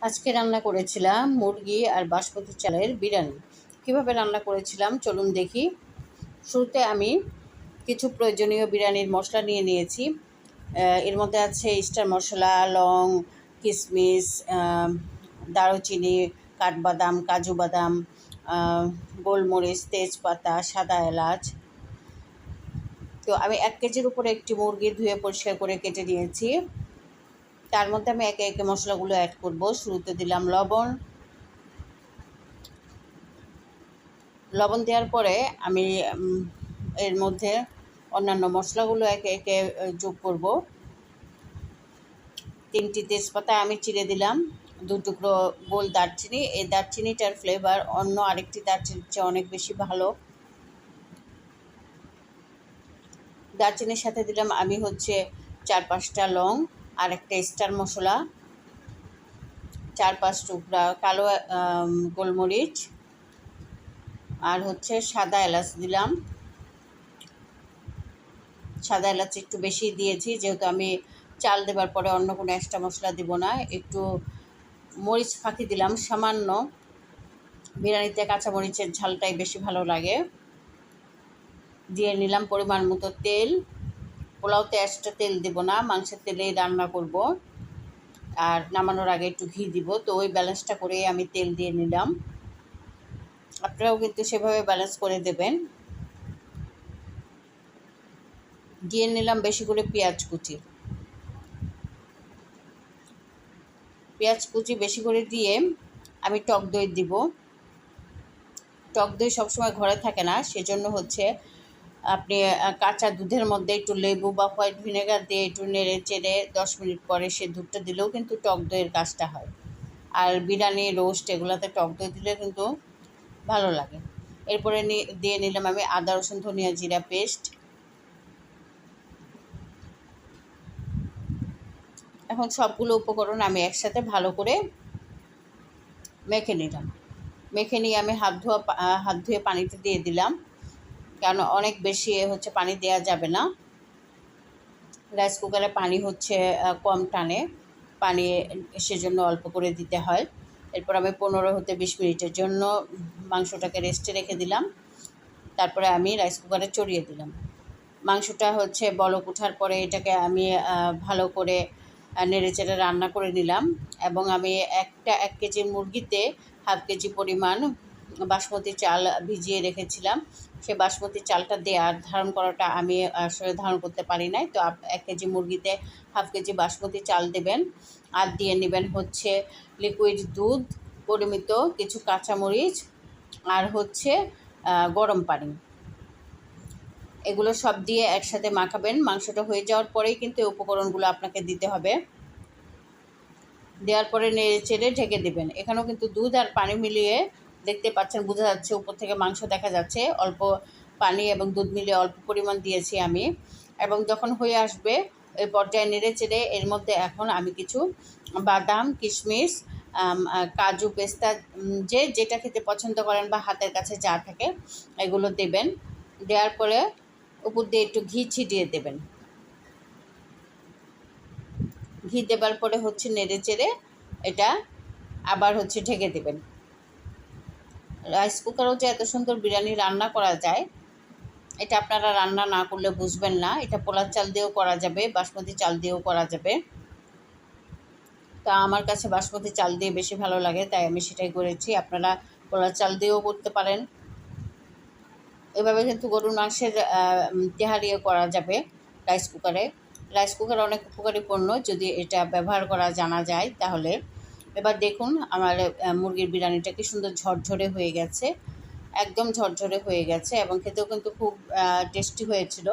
আজকে রান্না করেছিলাম মুরগি আর বাসমতি চালের বিরিয়ানি। কিভাবে রান্না করেছিলাম চলুন দেখি। শুরুতে আমি কিছু প্রয়োজনীয় বিরিয়ানির মশলা নিয়ে নিয়েছি। এর মধ্যে আছে স্টার মশলা, লং, কিশমিশ, দারুচিনি, কাঠবাদাম, কাজু বাদাম, গোলমরিচ, তেজপাতা, সাদা এলাচ। তো আমি 1 কেজির উপরে একটি মুরগি ধুয়ে পরিষ্কার করে কেটে নিয়েছি। তার মধ্যে আমি একে একে মশলাগুলো অ্যাড করব। শুরুতে দিলাম লবণ দেওয়ার পরে আমি এর মধ্যে অন্যান্য মশলাগুলো একে একে যোগ করব। 3টি তেজপাতা আমি চিড়ে দিলাম, 2 টুকরো গোল দারচিনি। এই দারচিনিটার ফ্লেভার অন্য আরেকটি দারচিনির চেয়ে অনেক বেশি ভালো। দারচিনির সাথে দিলাম আমি 4-5টা লং আর একটা স্টার মশলা, 4-5 টুকরা কালো গোলমরিচ আর সাদা এলাচ দিলাম। সাদা এলাচ একটু বেশি দিয়েছি, যেহেতু আমি চাল দেবার পরে অন্য কোনো এক্সট্রা মশলা দিব না। একটু মরিচ ফাঁকি দিলাম সামান্য, বিরিয়ানিতে কাঁচা মরিচের ঝালটাই বেশি ভালো লাগে। দিয়ে নিলাম পরিমাণ মতো তেল। পোলাওতে এক্সট্রা তেল দেব না, মাংসের তেলেই রান্না করব। আর নামানোর আগে একটু ঘি দিব, তো ওই ব্যালেন্সটা করেই আমি তেল দিয়ে নিলাম। আপনারাও কিন্তু সেভাবে ব্যালেন্স করে দেবেন। দিয়ে নিলাম বেশি করে পেঁয়াজ কুচি বেশি করে দিয়ে আমি টক দই দিব। টক দই সবসময় ঘরে থাকে না, সেজন্য আপনি কাঁচা দুধের মধ্যে একটু লেবু বা হোয়াইট ভিনেগার দিয়ে একটু নেড়ে চেড়ে 10 মিনিট পরে সে দুধটা দিলেও কিন্তু টক দইয়ের কাজটা হয়। আর বিরিয়ানি, রোস্ট এগুলোতে টক দই দিলে কিন্তু ভালো লাগে। এরপরে দিয়ে নিলাম আমি আদা, রসুন, ধনিয়া, জিরা পেস্ট। এখন সবগুলো উপকরণ আমি একসাথে ভালো করে মেখে নিলাম। মেখে নিয়ে আমি হাত ধুয়ে পানিতে দিয়ে দিলাম, কারণ অনেক বেশি পানি দেওয়া যাবে না। রাইস কুকারে পানি কম টানে, পানি সেজন্য অল্প করে দিতে হয়। এরপর আমি 15-20 মিনিটের জন্য মাংসটাকে রেস্টে রেখে দিলাম। তারপরে আমি রাইস কুকারে চড়িয়ে দিলাম। মাংসটা বলক ওঠার পরে এটাকে আমি ভালো করে নেড়েচেড়ে রান্না করে নিলাম। এবং আমি 1 কেজি মুরগিতে 1/2 কেজি পরিমাণ বাসমতি চাল ভিজিয়ে রেখেছিলাম। সে বাসমতি চালটা ধারণ করাটা আমি আসলে ধারণ করতে পারি নাই। তো 1 কেজি মুরগিতে 1/2 কেজি বাসমতি চাল দেবেন। আর দিয়ে নেবেন লিকুইড দুধ, পরিমিত কিছু কাঁচামরিচ আর গরম পানি। এগুলো সব দিয়ে একসাথে মাখাবেন। মাংসটা হয়ে যাওয়ার পরেই কিন্তু এই উপকরণগুলো আপনাকে দিতে হবে। দেওয়ার পরে নেড়ে চেড়ে ঢেকে দেবেন। এখানেও কিন্তু দুধ আর পানি মিলিয়ে দেখতে পাচ্ছেন, বোঝা যাচ্ছে উপর থেকে মাংস দেখা যাচ্ছে। অল্প পানি এবং দুধ মিলিয়ে অল্প পরিমাণ দিয়েছি আমি। এবং যখন হয়ে আসবে ওই পর্যায়ে নেড়ে চেড়ে এর মধ্যে এখন আমি কিছু বাদাম, কিশমিশ, কাজু, পেস্তা, যেটা খেতে পছন্দ করেন বা হাতের কাছে যা থাকে এগুলো দেবেন। দেওয়ার পরে উপর দিয়ে একটু ঘি ছিটিয়ে দেবেন। ঘি দেবার পরে নেড়ে চেড়ে এটা আবার ঢেকে দেবেন। রাইস কুকারেও যে এত সুন্দর বিরিয়ানি রান্না করা যায়, এটা আপনারা রান্না না করলে বুঝবেন না। এটা পোলার চাল দিয়েও করা যাবে, বাসমতি চাল দিয়েও করা যাবে। তা আমার কাছে বাসমতি চাল দিয়ে বেশি ভালো লাগে, তাই আমি সেটাই করেছি। আপনারা পোলার চাল দিয়েও করতে পারেন। এভাবে কিন্তু গরুর মাংসের তেহারিও করা যাবে রাইস কুকারে। রাইস কুকার অনেক উপকারী পণ্য, যদি এটা ব্যবহার করা জানা যায় তাহলে। এবার দেখুন আমার মুরগির বিরিয়ানিটা কি সুন্দর ঝরঝরে হয়ে গেছে, একদম ঝরঝরে হয়ে গেছে এবং খেতেও কিন্তু খুব টেস্টি হয়েছিল।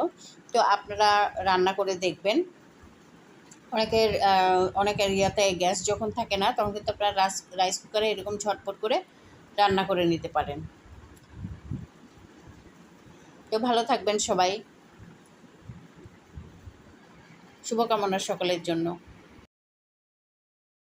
তো আপনারা রান্না করে দেখবেন। অনেকের ইয়াতে গ্যাস যখন থাকে না, তখন কিন্তু আপনারা রাইস কুকারে এরকম ঝটপট করে রান্না করে নিতে পারেন। তো ভালো থাকবেন সবাই, শুভকামনা সকলের জন্য।